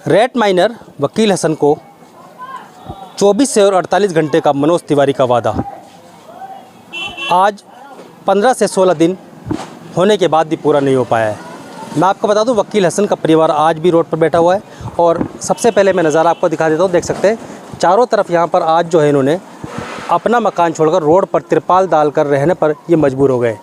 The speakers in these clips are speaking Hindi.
रेट माइनर वकील हसन को 24 से और 48 घंटे का मनोज तिवारी का वादा आज 15 से 16 दिन होने के बाद भी पूरा नहीं हो पाया है। मैं आपको बता दूं, वकील हसन का परिवार आज भी रोड पर बैठा हुआ है और सबसे पहले मैं नज़ारा आपको दिखा देता हूं। देख सकते हैं चारों तरफ यहाँ पर आज जो है इन्होंने अपना मकान छोड़कर रोड पर तिरपाल डालकर रहने पर ये मजबूर हो गए।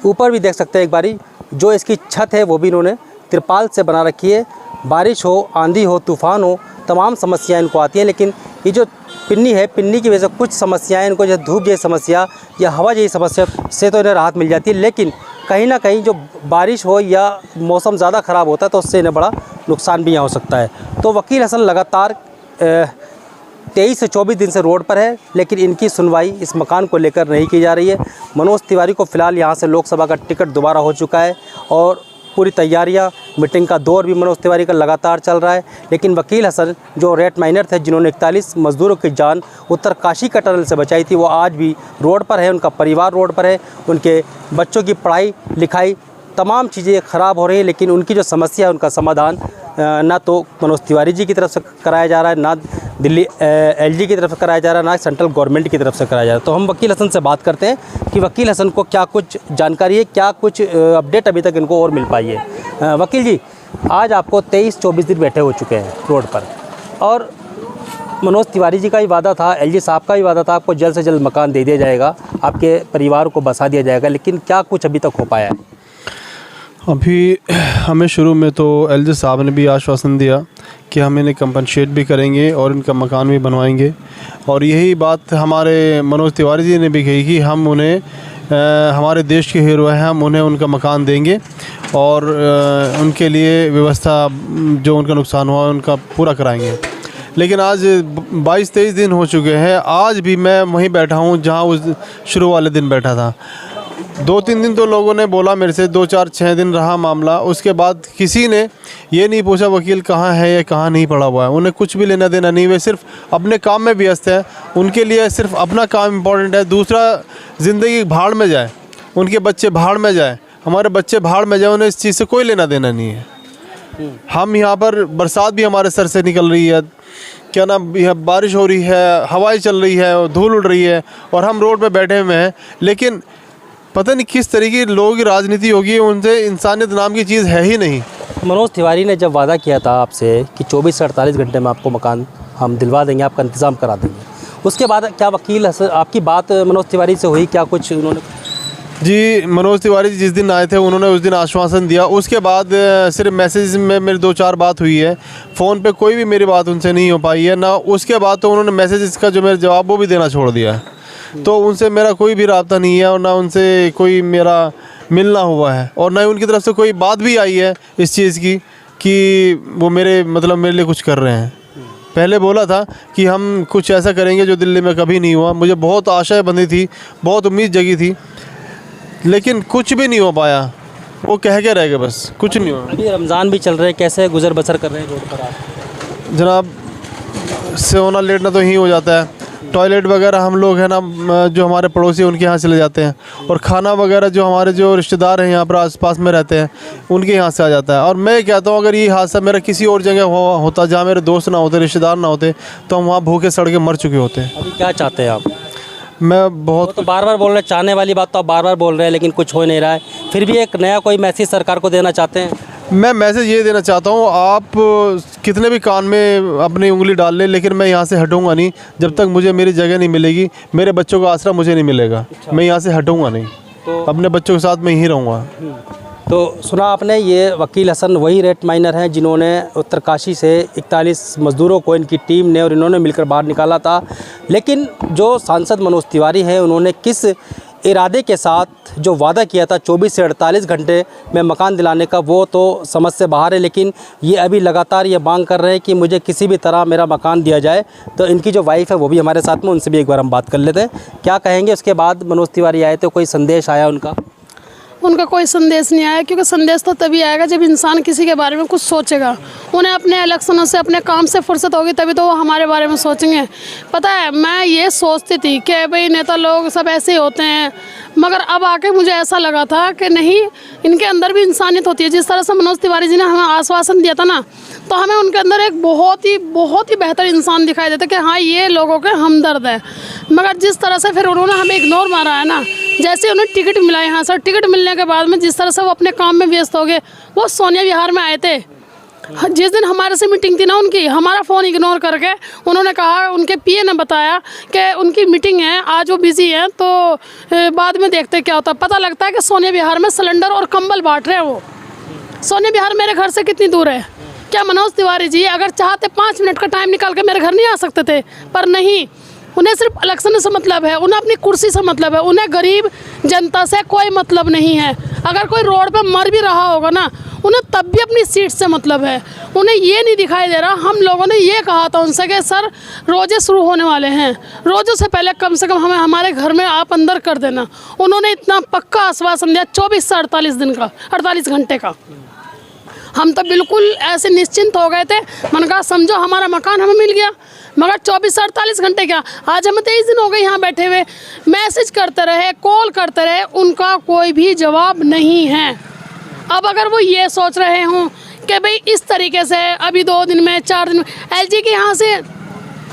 ऊपर भी देख सकते हैं एक बारी जो इसकी छत है वो भी इन्होंने तिरपाल से बना रखी है। बारिश हो, आंधी हो, तूफ़ान हो, तमाम समस्याएं इनको आती हैं, लेकिन ये जो पिन्नी है, पिन्नी की वजह से कुछ समस्याएं इनको, जैसे धूप जैसी समस्या या हवा जैसी समस्या से तो इन्हें राहत मिल जाती है, लेकिन कहीं ना कहीं जो बारिश हो या मौसम ज़्यादा ख़राब होता है तो उससे इन्हें बड़ा नुकसान भी यहाँ हो सकता है। तो वकील हसन लगातार 23 से 24 दिन से रोड पर है, लेकिन इनकी सुनवाई इस मकान को लेकर नहीं की जा रही है। मनोज तिवारी को फ़िलहाल यहाँ से लोकसभा का टिकट दोबारा हो चुका है और पूरी तैयारियां, मीटिंग का दौर भी मनोज तिवारी का लगातार चल रहा है, लेकिन वकील हसन जो रेट माइनर थे, जिन्होंने 41 मज़दूरों की जान उत्तरकाशी का टनल से बचाई थी, वो आज भी रोड पर है। उनका परिवार रोड पर है, उनके बच्चों की पढ़ाई लिखाई तमाम चीज़ें ख़राब हो रही हैं, लेकिन उनकी जो समस्या है उनका समाधान ना तो मनोज तिवारी जी की तरफ से कराया जा रहा है, ना दिल्ली एलजी की तरफ से कराया जा रहा है, ना सेंट्रल गवर्नमेंट की तरफ से कराया जा रहा है। तो हम वकील हसन से बात करते हैं कि वकील हसन को क्या कुछ जानकारी है, क्या कुछ अपडेट अभी तक इनको और मिल पाई है। वकील जी, आज आपको 23-24 दिन बैठे हो चुके हैं रोड पर और मनोज तिवारी जी का ही वादा था, एलजी साहब का ही वादा था, आपको जल्द से जल्द मकान दे दिया जाएगा, आपके परिवार को बसा दिया जाएगा, लेकिन क्या कुछ अभी तक हो पाया है? अभी हमें शुरू में तो एलजी साहब ने भी आश्वासन दिया कि हम इन्हें कंपनसेट भी करेंगे और इनका मकान भी बनवाएंगे, और यही बात हमारे मनोज तिवारी जी ने भी कही कि हम उन्हें हमारे देश के हीरो हैं, हम उन्हें उनका मकान देंगे और उनके लिए व्यवस्था जो उनका नुकसान हुआ उनका पूरा कराएंगे। लेकिन आज 22-23 दिन हो चुके हैं, आज भी मैं वहीं बैठा हूँ जहाँ उस शुरू वाले दिन बैठा था। 2-3 दिन तो लोगों ने बोला मेरे से, 2-4-6 दिन रहा मामला, उसके बाद किसी ने ये नहीं पूछा वकील कहाँ है या कहाँ नहीं पड़ा हुआ है। उन्हें कुछ भी लेना देना नहीं, वे सिर्फ अपने काम में व्यस्त है, उनके लिए सिर्फ अपना काम इम्पोर्टेंट है, दूसरा ज़िंदगी भाड़ में जाए, उनके बच्चे भाड़ में जाए, हमारे बच्चे भाड़ में जाए, उन्हें इस चीज़ से कोई लेना देना नहीं है। हम यहाँ पर बरसात भी हमारे सर से निकल रही है, क्या नाम, यह बारिश हो रही है, हवाएं चल रही है, धूल उड़ रही है और हम रोड पे बैठे हुए हैं, लेकिन पता नहीं किस तरीके की लोगों की राजनीति होगी, उनसे इंसानियत नाम की चीज़ है ही नहीं। मनोज तिवारी ने जब वादा किया था आपसे कि 24 से 48 घंटे में आपको मकान हम दिलवा देंगे, आपका इंतज़ाम करा देंगे, उसके बाद क्या वकील हसन आपकी बात मनोज तिवारी से हुई? क्या कुछ उन्होंने? जी, मनोज तिवारी जिस दिन आए थे उन्होंने उस दिन आश्वासन दिया, उसके बाद सिर्फ मैसेज में मेरी 2-4 बात हुई है, फ़ोन पे कोई भी मेरी बात उनसे नहीं हो पाई है ना। उसके बाद तो उन्होंने मैसेज का जो मेरा जवाब वो भी देना छोड़ दिया है, तो उनसे मेरा कोई भी रब्ता नहीं है और ना उनसे कोई मेरा मिलना हुआ है और ना ही उनकी तरफ से कोई बात भी आई है इस चीज़ की कि वो मेरे लिए कुछ कर रहे हैं। पहले बोला था कि हम कुछ ऐसा करेंगे जो दिल्ली में कभी नहीं हुआ, मुझे बहुत आशाएं बंधी थी, बहुत उम्मीद जगी थी, लेकिन कुछ भी नहीं हो पाया, वो कह के रह गए, बस कुछ नहीं हुआ। अभी रमज़ान भी चल रहे हैं, कैसे गुजर बसर कर रहे हैं रोड पर आप? जनाब, सोना लेटना तो यहीं हो जाता है, टॉयलेट वगैरह हम लोग हैं ना जो हमारे पड़ोसी उनके यहाँ चले जाते हैं, और खाना वगैरह जो हमारे जो रिश्तेदार हैं यहाँ पर आसपास में रहते हैं उनके यहाँ से आ जाता है। और मैं कहता हूँ अगर ये हादसा मेरा किसी और जगह होता जहाँ मेरे दोस्त ना होते, रिश्तेदार ना होते, तो हम वहाँ भूखे सड़ के मर चुके होते। अभी क्या चाहते हैं आप? मैं बहुत तो बार बार बोल रहे हैं, चाहने वाली बात तो आप बार बार बोल रहे हैं, लेकिन कुछ हो नहीं रहा है, फिर भी एक नया कोई मैसेज सरकार को देना चाहते हैं? मैं मैसेज ये देना चाहता हूँ, आप कितने भी कान में अपनी उंगली डाल लें, लेकिन मैं यहाँ से हटूँगा नहीं जब तक मुझे मेरी जगह नहीं मिलेगी, मेरे बच्चों का आसरा मुझे नहीं मिलेगा। मैं यहाँ से हटूँगा नहीं, तो अपने बच्चों के साथ मैं यहीं रहूँगा। तो सुना आपने, ये वकील हसन वही रेट माइनर हैं जिन्होंने उत्तरकाशी से 41 मज़दूरों को इनकी टीम ने और इन्होंने मिलकर बाहर निकाला था, लेकिन जो सांसद मनोज तिवारी हैं उन्होंने किस इरादे के साथ जो वादा किया था 24 से 48 घंटे में मकान दिलाने का, वो तो समझ से बाहर है, लेकिन ये अभी लगातार ये मांग कर रहे हैं कि मुझे किसी भी तरह मेरा मकान दिया जाए। तो इनकी जो वाइफ है वो भी हमारे साथ में, उनसे भी एक बार हम बात कर लेते हैं, क्या कहेंगे। उसके बाद मनोज तिवारी आए तो कोई संदेश आया उनका? उनका कोई संदेश नहीं आया, क्योंकि संदेश तो तभी आएगा जब इंसान किसी के बारे में कुछ सोचेगा। उन्हें अपने इलेक्शनों से, अपने काम से फुर्सत होगी तभी तो वो हमारे बारे में सोचेंगे। पता है, मैं ये सोचती थी कि भाई नेता लोग सब ऐसे ही होते हैं, मगर अब आके मुझे ऐसा लगा था कि नहीं, इनके अंदर भी इंसानियत होती है। जिस तरह से मनोज तिवारी जी ने हमें आश्वासन दिया था ना, तो हमें उनके अंदर एक बहुत ही बेहतर इंसान दिखाई देता कि हाँ, ये लोगों के हमदर्द है। मगर जिस तरह से फिर उन्होंने हमें इग्नोर मारा है ना, जैसे उन्हें टिकट मिला यहाँ सर, टिकट मिलने के बाद में जिस तरह से वो अपने काम में व्यस्त हो गए। वो सोनिया विहार में आए थे, जिस दिन हमारे से मीटिंग थी ना उनकी, हमारा फ़ोन इग्नोर करके उन्होंने कहा, उनके पीए ने बताया कि उनकी मीटिंग है, आज वो बिज़ी हैं, तो बाद में देखते क्या होता। पता लगता है कि सोनिया विहार में सिलेंडर और कंबल बांट रहे हैं वो। सोनिया विहार मेरे घर से कितनी दूर है? क्या मनोज तिवारी जी अगर चाहते 5 मिनट का टाइम निकाल के मेरे घर नहीं आ सकते थे? पर नहीं, उन्हें सिर्फ इलेक्शन से मतलब है, उन्हें अपनी कुर्सी से मतलब है, उन्हें गरीब जनता से कोई मतलब नहीं है। अगर कोई रोड पे मर भी रहा होगा ना, उन्हें तब भी अपनी सीट से मतलब है। उन्हें ये नहीं दिखाई दे रहा। हम लोगों ने ये कहा था उनसे कि सर, रोजे शुरू होने वाले हैं, रोज़ों से पहले कम से कम हमें हमारे घर में आप अंदर कर देना। उन्होंने इतना पक्का आश्वासन दिया 24 से 48 दिन का, 48 घंटे का। हम तो बिल्कुल ऐसे निश्चिंत हो गए थे। मैंने कहा समझो हमारा मकान हमें मिल गया। मगर 24 से 48 घंटे क्या, आज हमें 23 दिन हो गए यहाँ बैठे हुए। मैसेज करते रहे, कॉल करते रहे, उनका कोई भी जवाब नहीं है। अब अगर वो ये सोच रहे हों कि भाई इस तरीके से अभी 2 दिन में 4 दिन में, एलजी के यहाँ से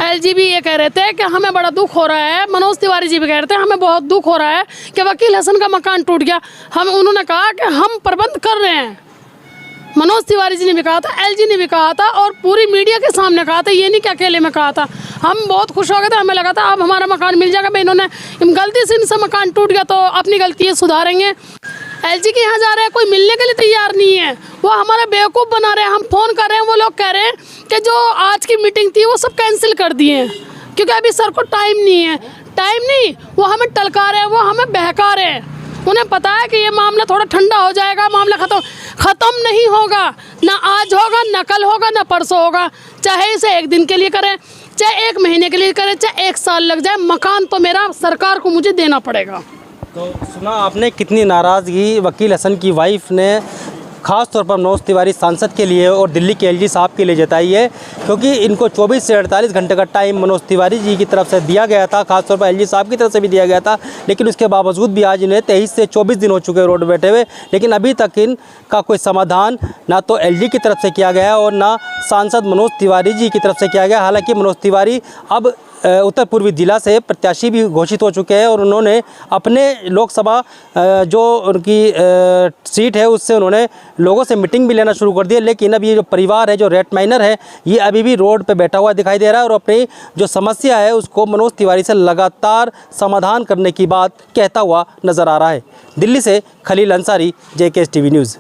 एलजी भी ये कह रहे थे कि हमें बड़ा दुख हो रहा है। मनोज तिवारी जी भी कह रहे थे हमें बहुत दुख हो रहा है कि वकील हसन का मकान टूट गया। उन्होंने कहा कि हम प्रबंध कर रहे हैं। मनोज तिवारी जी ने भी कहा था, एलजी ने भी कहा था, और पूरी मीडिया के सामने कहा था, ये नहीं कि अकेले में कहा था। हम बहुत खुश हो गए थे, हमें लगा था अब हमारा मकान मिल जाएगा। भाई इन्होंने गलती से इनसे मकान टूट गया तो अपनी गलती है, सुधारेंगे। एलजी के यहाँ जा रहे हैं, कोई मिलने के लिए तैयार नहीं है, वो हमारा बेवकूफ़ बना रहे हैं। हम फ़ोन कर रहे हैं, वो लोग कह रहे हैं कि जो आज की मीटिंग थी वो सब कैंसिल कर दिए हैं क्योंकि अभी सर को टाइम नहीं है। टाइम नहीं, वो हमें टलका रहे हैं, वो हमें बहका रहे हैं। उन्हें पता है कि ये मामला थोड़ा ठंडा हो जाएगा, मामला ख़त्म नहीं होगा। ना आज होगा, ना कल होगा, ना परसों होगा। चाहे इसे 1 दिन के लिए करें, चाहे 1 महीने के लिए करें, चाहे 1 साल लग जाए, मकान तो मेरा सरकार को मुझे देना पड़ेगा। तो सुना आपने कितनी नाराज़गी वकील हसन की वाइफ ने ख़ास तौर पर मनोज तिवारी सांसद के लिए और दिल्ली के एलजी साहब के लिए जताई है, क्योंकि इनको 24 से 48 घंटे का टाइम मनोज तिवारी जी की तरफ से दिया गया था, ख़ास तौर पर एलजी साहब की तरफ से भी दिया गया था। लेकिन उसके बावजूद भी आज इन्हें 23 से 24 दिन हो चुके हैं रोड बैठे हुए, लेकिन अभी तक इनका कोई समाधान ना तो एलजी की तरफ से किया गया और ना सांसद मनोज तिवारी जी की तरफ से किया गया। हालाँकि मनोज तिवारी अब उत्तर पूर्वी जिला से प्रत्याशी भी घोषित हो चुके हैं और उन्होंने अपने लोकसभा जो उनकी सीट है उससे उन्होंने लोगों से मीटिंग भी लेना शुरू कर दिया। लेकिन अब ये जो परिवार है, जो रेट माइनर है, ये अभी भी रोड पे बैठा हुआ दिखाई दे रहा है और अपनी जो समस्या है उसको मनोज तिवारी से लगातार समाधान करने की बात कहता हुआ नज़र आ रहा है। दिल्ली से Khalil Ansari, JKS TV news.